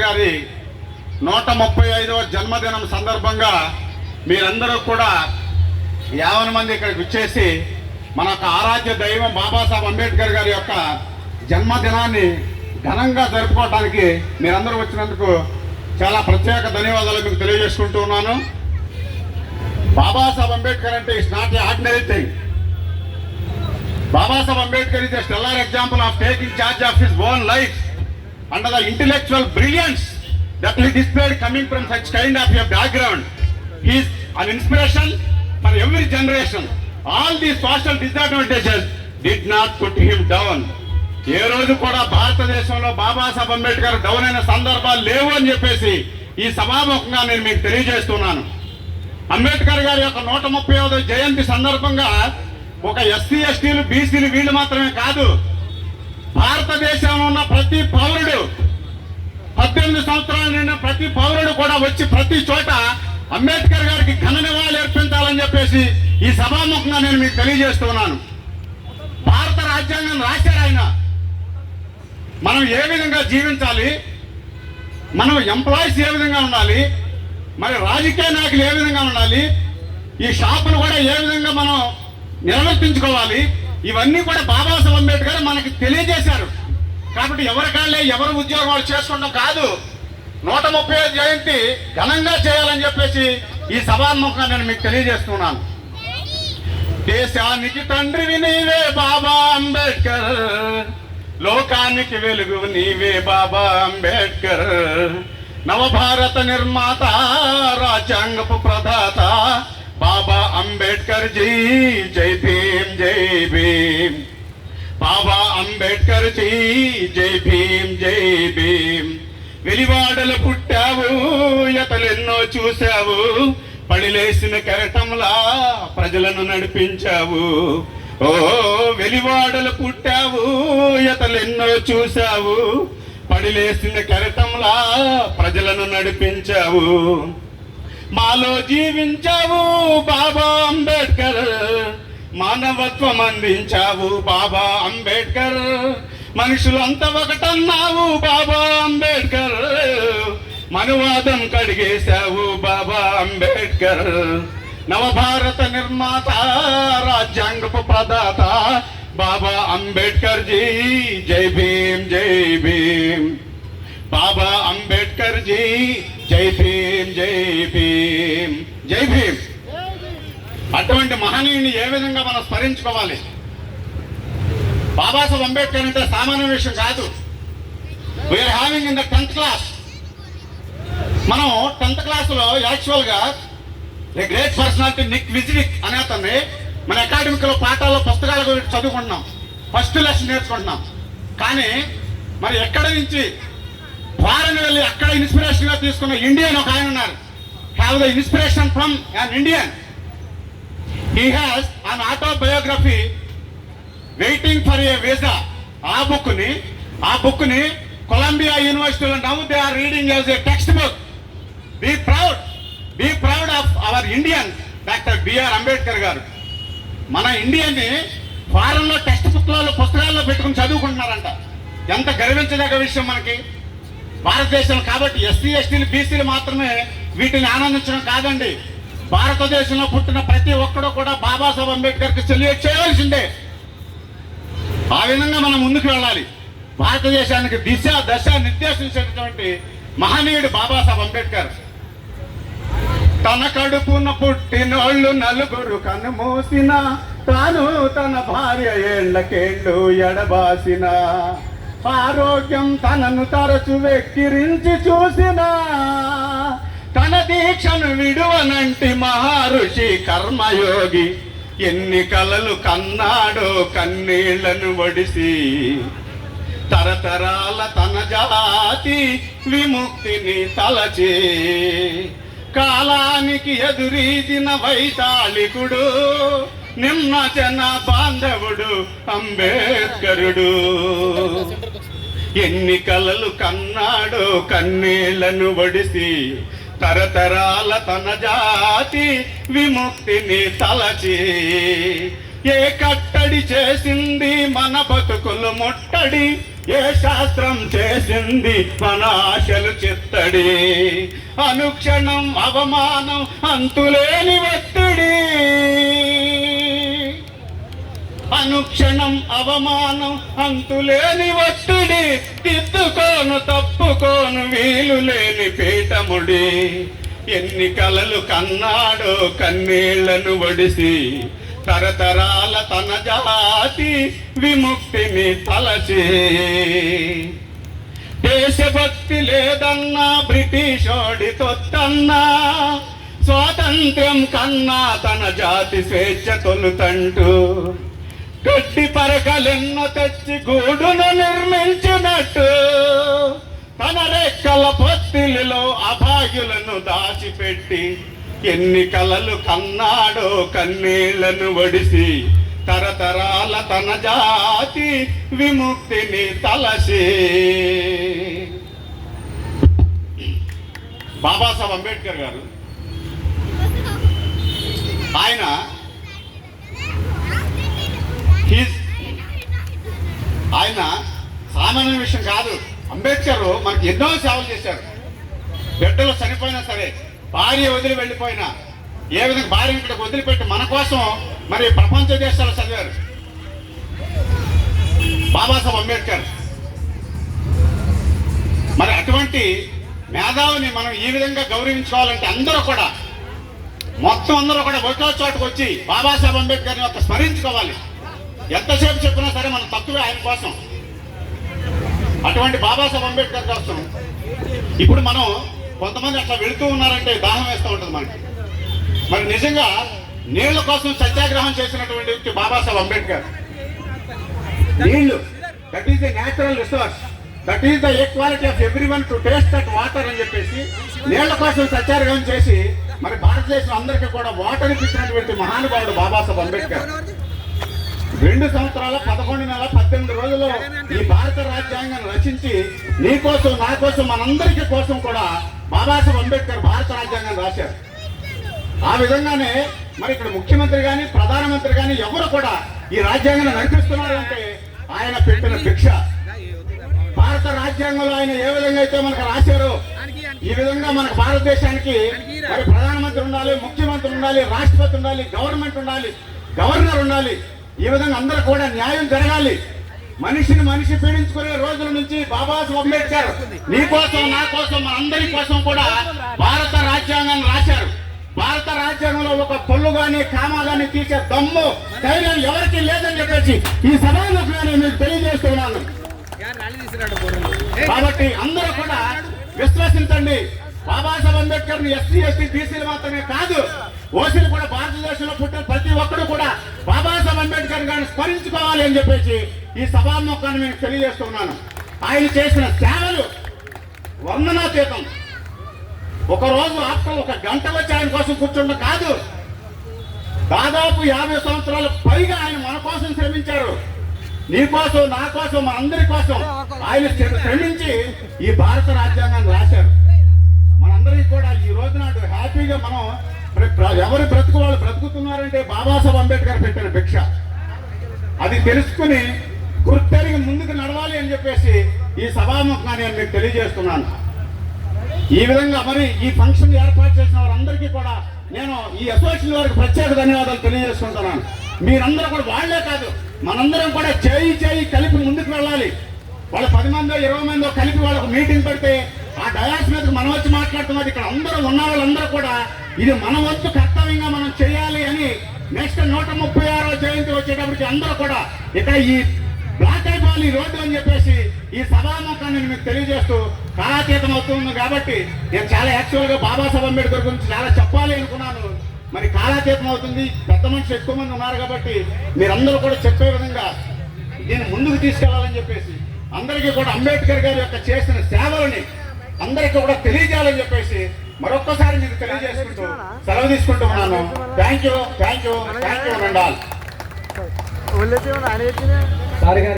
గారి 135వ జన్మదినం సందర్భంగా మీరందరూ కూడా 50 మంది ఇక్కడికి వచ్చేసి మన యొక్క ఆరాధ్య దైవం బాబాసాహెబ్ అంబేద్కర్ గారి యొక్క జన్మదినాన్ని ఘనంగా జరుపుకోవడానికి మీరందరూ వచ్చినందుకు చాలా ప్రత్యేక ధన్యవాదాలు మీకు తెలియజేసుకుంటూ ఉన్నాను. బాబాసాహెబ్ అంబేద్కర్ అంటే it's not a ordinary thing. Babasaheb Ambedkar is a stellar example of taking charge of his own life under the intellectual brilliance that he displayed coming from such kind of a background. He is an inspiration for every generation. All these social disadvantages did not put him down. ఏ రోజు కూడా భారతదేశంలో Babasaheb Ambedkar down అయిన సందర్భాలు లేవు అని చెప్పేసి ఈ సభాముఖంగా నేను మీకు తెలియజేస్తున్నాను. అంబేద్కర్ గారి యొక్క 130వ జయంతి సందర్భంగా ఒక ఎస్సీ ఎస్టీలు బీసీలు వీళ్ళు మాత్రమే కాదు, భారతదేశంలో ఉన్న ప్రతి పౌరుడు 18 సంవత్సరాల నిండిన ప్రతి పౌరుడు కూడా వచ్చి ప్రతి చోట అంబేద్కర్ గారికి ఘన నివాళులు అర్పించాలని చెప్పేసి ఈ సభాముఖంగా నేను మీకు తెలియజేస్తున్నాను. భారత రాజ్యాంగం రాశారు ఆయన. మనం ఏ విధంగా జీవించాలి, మనం ఎంప్లాయీస్ ఏ విధంగా ఉండాలి, మరి రాజకీయ నాయకులు ఏ విధంగా ఉండాలి, ఈ షాపులు కూడా ఏ విధంగా మనం నిర్వర్తించుకోవాలి, ఇవన్నీ కూడా బాబాసాహెబ్ అంబేద్కర్ మనకి తెలియజేశారు. కాబట్టి ఎవరికాళ్ళే ఎవరు ఉద్యోగం వాళ్ళు చేసుకోవడం కాదు, 130వ జయంతి ఘనంగా చేయాలని చెప్పేసి ఈ సభాముఖంగా నేను మీకు తెలియజేస్తున్నాను. దేశానికి తండ్రివి నీవే బాబా అంబేద్కర్, లోకానికి వెలుగు నీవే బాబా అంబేద్కర్, నవభారత నిర్మాత రాజ్యాంగపు ప్రదాత బాబా అంబేద్కర్ జీ జై భీమ్ జై భీమ్, బాబా అంబేద్కర్ జీ జై భీమ్ జై భీమ్. వెలివాడలు పుట్టావు, ఎతలెన్నో చూశావు, పడిలేసిన కెరటంలా ప్రజలను నడిపించావు. ఓ వెలివాడలు పుట్టావు, ఎతలెన్నో చూశావు, పడిలేసిన కెరటంలా ప్రజలను నడిపించావు. మాలో జీవించావు బాబా అంబేద్కర్, మానవత్వం అందించావు బాబా అంబేద్కర్, మనుషులంతా ఒకటన్నావు బాబా అంబేద్కర్, మనువాదం కడిగేశావు బాబా అంబేద్కర్, నవభారత నిర్మాత రాజ్యాంగపు ప్రదాత బాబా అంబేద్కర్ జీ జై భీమ్ జై భీమ్, బాబా అంబేద్కర్ జీ జై భీమ్ జై భీమ్ జై భీమ్. అటువంటి మహనీయుని ఏ విధంగా మనం స్మరించుకోవాలి? బాబాసాహెబ్ అంబేద్కర్ అంటే సామాన్య విషయం కాదు. We are having in the 10th class, మనం 10th క్లాస్లో యాక్చువల్గా a great personality Nick Vujicic అనే అతన్ని మన అకాడమిక్లో పాఠాల్లో పుస్తకాల గురించి చదువుకుంటున్నాం, ఫస్ట్ లెసన్ నేర్చుకుంటున్నాం. కానీ మరి ఎక్కడి నుంచి ఫారెన్ వెళ్ళి అక్కడ ఇన్స్పిరేషన్గా తీసుకున్న ఇండియన్ ఒక ఆయన ఉన్నారు. Have the inspiration from an Indian. He has an autobiography waiting for a visa. ఆ బుక్ని కొలంబియా యూనివర్సిటీలో now they are reading as a text book. Be proud of our Indian doctor B R Ambedkar garu. మన ఇండియన్ని ఫారెన్లో text పుస్తకాల్లో పెట్టుకుని చదువుకుంటున్నారంట. ఎంత గర్వించదగ్గ విషయం మనకి భారతదేశంలో. కాబట్టి ఎస్సీ ఎస్టీలు బీసీలు మాత్రమే వీటిని ఆనందించడం కాదండి, భారతదేశంలో పుట్టిన ప్రతి ఒక్కడూ కూడా బాబాసాహెబ్ అంబేద్కర్కి సెల్యూట్ చేయవలసిందే. ఆ విధంగా మనం ముందుకు వెళ్ళాలి. భారతదేశానికి దశ నిర్దేశించేటటువంటి మహనీయుడు బాబాసాహెబ్ అంబేద్కర్. తన కడుపున పుట్టినోళ్ళు నలుగురు కనుమూసిన, తాను తన భార్య ఏళ్లకేళ్ళు ఎడబాసిన, ఆరోగ్యం తనను తరచు వెక్కిరించి చూసిన, తన దీక్షను విడువనంటి మహర్షి కర్మయోగి, ఎన్ని కలలు కన్నాడో కన్నీళ్లను వడిసి, తరతరాల తన జాతి విముక్తిని తలచి, కాలానికి ఎదురీదిన వైతాళికుడు, నిమ్న జన బాంధవుడు అంబేద్కరుడు. ఎన్ని కలలు కన్నాడో కన్నీళ్లను వడిసి, తరతరాల తన జాతి విముక్తిని తలచి, ఏ కట్టడి చేసింది మన బతుకులు ముట్టడి, ఏ శాస్త్రం చేసింది మన ఆశలు చిత్తడి, అనుక్షణం అవమానం అంతులేని ఒత్తిడి, అనుక్షణం అవమానం అంతులేని ఒత్తిడి, తిద్దుకోను తప్పుకోను వీలు లేని పీఠముడి, ఎన్ని కలలు కన్నాడో కన్నీళ్లను ఒడిసి, తరతరాల తన జాతి విముక్తిని తలచి, దేశభక్తి లేదన్నా బ్రిటిషోడి తొత్తన్నా, స్వాతంత్ర్యం కన్నా తన జాతి స్వేచ్ఛ తొలుతంటూ, గడ్డి పరకలెన్నో తెచ్చి గూడును నిర్మించినట్టు, తన రెక్కల పొత్తిలిలో అభాగ్యులను దాచిపెట్టి, ఎన్ని కలలు కన్నాడో కన్నీళ్లను ఒడిసి, తరతరాల తన జాతి విముక్తిని తలసి. బాబాసాహెబ్ అంబేద్కర్ గారు ఆయన సామాన్య విషయం కాదు. అంబేద్కర్ మనకి ఎన్నో సేవలు చేశారు. బిడ్డలు చనిపోయినా సరే, భార్య వదిలి వెళ్ళిపోయినా, ఏ విధంగా భార్య ఇక్కడ వదిలిపెట్టి మన కోసం మరి ప్రపంచ దేశాలు చదివారు బాబాసాహెబ్ అంబేద్కర్. మరి అటువంటి మేధావిని మనం ఈ విధంగా గౌరవించుకోవాలంటే అందరూ కూడా, మొత్తం అందరూ కూడా ఒకే చోటుకు వచ్చి బాబాసాహెబ్ అంబేద్కర్ని ఒక స్మరించుకోవాలి. ఎంతసేపు చెప్పినా సరే మనం తక్కువే ఆయన కోసం. అటువంటి బాబాసాహెబ్ అంబేద్కర్ కోసం ఇప్పుడు మనం కొంతమంది అట్లా వెళుతూ ఉన్నారంటే దాహం వేస్తూ ఉంటుంది మనకి. మరి నిజంగా నీళ్ల కోసం సత్యాగ్రహం చేసినటువంటి వ్యక్తి బాబాసాహెబ్ అంబేద్కర్. నీళ్లు, that is the natural resource, that is the equality of everyone to taste that water అని చెప్పేసి నీళ్ల కోసం సత్యాగ్రహం చేసి మరి భారతదేశం అందరికీ కూడా వాటర్ ఇచ్చినటువంటి మహానుభావుడు బాబాసాహెబ్ అంబేద్కర్. 2 సంవత్సరాల 11 నెలల 18 రోజుల్లో ఈ భారత రాజ్యాంగాన్ని రచించి నీ కోసం నా కోసం మనందరికీ కోసం కూడా బాబాసాహెబ్ అంబేద్కర్ భారత రాజ్యాంగాన్ని రాశారు. ఆ విధంగానే మరి ఇక్కడ ముఖ్యమంత్రి కానీ ప్రధానమంత్రి కానీ ఎవరు కూడా ఈ రాజ్యాంగాన్ని నడిపిస్తున్నారు అంటే ఆయన పెట్టిన భిక్ష. భారత రాజ్యాంగంలో ఆయన ఏ విధంగా అయితే మనకు రాశారో ఈ విధంగా మనకు భారతదేశానికి మరి ప్రధానమంత్రి ఉండాలి, ముఖ్యమంత్రి ఉండాలి, రాష్ట్రపతి ఉండాలి, గవర్నమెంట్ ఉండాలి, గవర్నర్ ఉండాలి. ఈ విధంగా అందరూ కూడా న్యాయం జరగాలి. మనిషిని మనిషి పీడించుకునే రోజుల నుంచి బాబాసాహెబ్ అంబేద్కర్ నీ కోసం నా కోసం మనందరి కోసం కూడా భారత రాజ్యాంగాన్ని రాశారు. భారత రాజ్యాంగంలో ఒక పొల్లు గాని కామా గాని తీసే దమ్ము ధైర్యం ఎవరికి లేదని చెప్పేసి ఈ సభలో నేను మీకు తెలియజేస్తున్నాను. కాబట్టి అందరూ కూడా విశ్వసించండి. బాబాసాహెబ్ అంబేద్కర్ ఎస్సీ ఎస్టీ బీసీలు మాత్రమే కాదు, ఓసీలు కూడా భారతదేశంలో పుట్టిన ప్రతి ఒక్కరు కూడా బాబాసాహెబ్ అంబేద్కర్ గారిని స్మరించుకోవాలి అని చెప్పేసి ఈ సభాముఖాన్ని నేను తెలియజేస్తున్నాను. ఆయన చేసిన సేవలు వర్ణనాతీతం. ఒకరోజు ఆఫ్టర్ 1 గంట వచ్చి ఆయన కోసం కూర్చుండ కాదు, దాదాపు 50 సంవత్సరాల పైగా ఆయన మన కోసం శ్రమించారు. నీ కోసం నా కోసం మనందరి కోసం ఆయన శ్రమించి ఈ భారత రాజ్యాంగాన్ని రాశారు. మనందరికీ కూడా ఈ రోజు నాడు హ్యాపీగా మనం ఎవరి బ్రతుకు వాళ్ళు బ్రతుకుతున్నారంటే బాబాసాహెబ్ అంబేద్కర్ పెట్టిన భిక్ష. అది తెలుసుకుని గుర్తెరిగి ముందుకు నడవాలి అని చెప్పేసి ఈ సభాముఖంగా నేను మీకు తెలియజేస్తున్నాను. ఈ విధంగా మరి ఈ ఫంక్షన్ ఏర్పాటు చేసిన వారందరికీ కూడా నేను ఈ అసోసియేషన్ వారికి ప్రత్యేక ధన్యవాదాలు తెలియజేసుకుంటున్నాను. మీరందరూ కూడా వాళ్లే కాదు, మనందరం కూడా చేయి కలిపి ముందుకు వెళ్ళాలి. వాళ్ళు 10 మందో 20 మందో కలిపి వాళ్ళకు మీటింగ్ పెడితే ఆ డయాస్ మీదకి మనం వచ్చి మాట్లాడుతున్నది ఇక్కడ అందరూ ఉన్న వాళ్ళందరూ కూడా ఇది మన వంతు కర్తవ్యంగా మనం చేయాలి అని నెక్స్ట్ 136వ జయంతి వచ్చేటప్పటికి అందరూ కూడా ఇక్కడ ఈ బ్లాక్ అయిపోవాలి ఈ రోడ్డు అని చెప్పేసి ఈ సభాముఖాన్ని మీకు తెలియజేస్తూ కాలాతీతం అవుతుంది. కాబట్టి నేను చాలా యాక్చువల్గా బాబాసాహెబ్ అంబేద్కర్ గురించి చాలా చెప్పాలి అనుకున్నాను. మరి కాలాతీతం అవుతుంది, పెద్ద మనుషులు ఎక్కువ మంది ఉన్నారు కాబట్టి మీరందరూ కూడా చెప్పే విధంగా దీన్ని ముందుకు తీసుకెళ్లాలని చెప్పేసి అందరికీ కూడా అంబేద్కర్ గారి యొక్క చేసిన సేవలని అందరికీ కూడా తెలియజేయాలని చెప్పేసి మరొక్కసారి మీకు తెలియజేసుకుంటూ సెలవు తీసుకుంటూ ఉన్నాను. Thank you.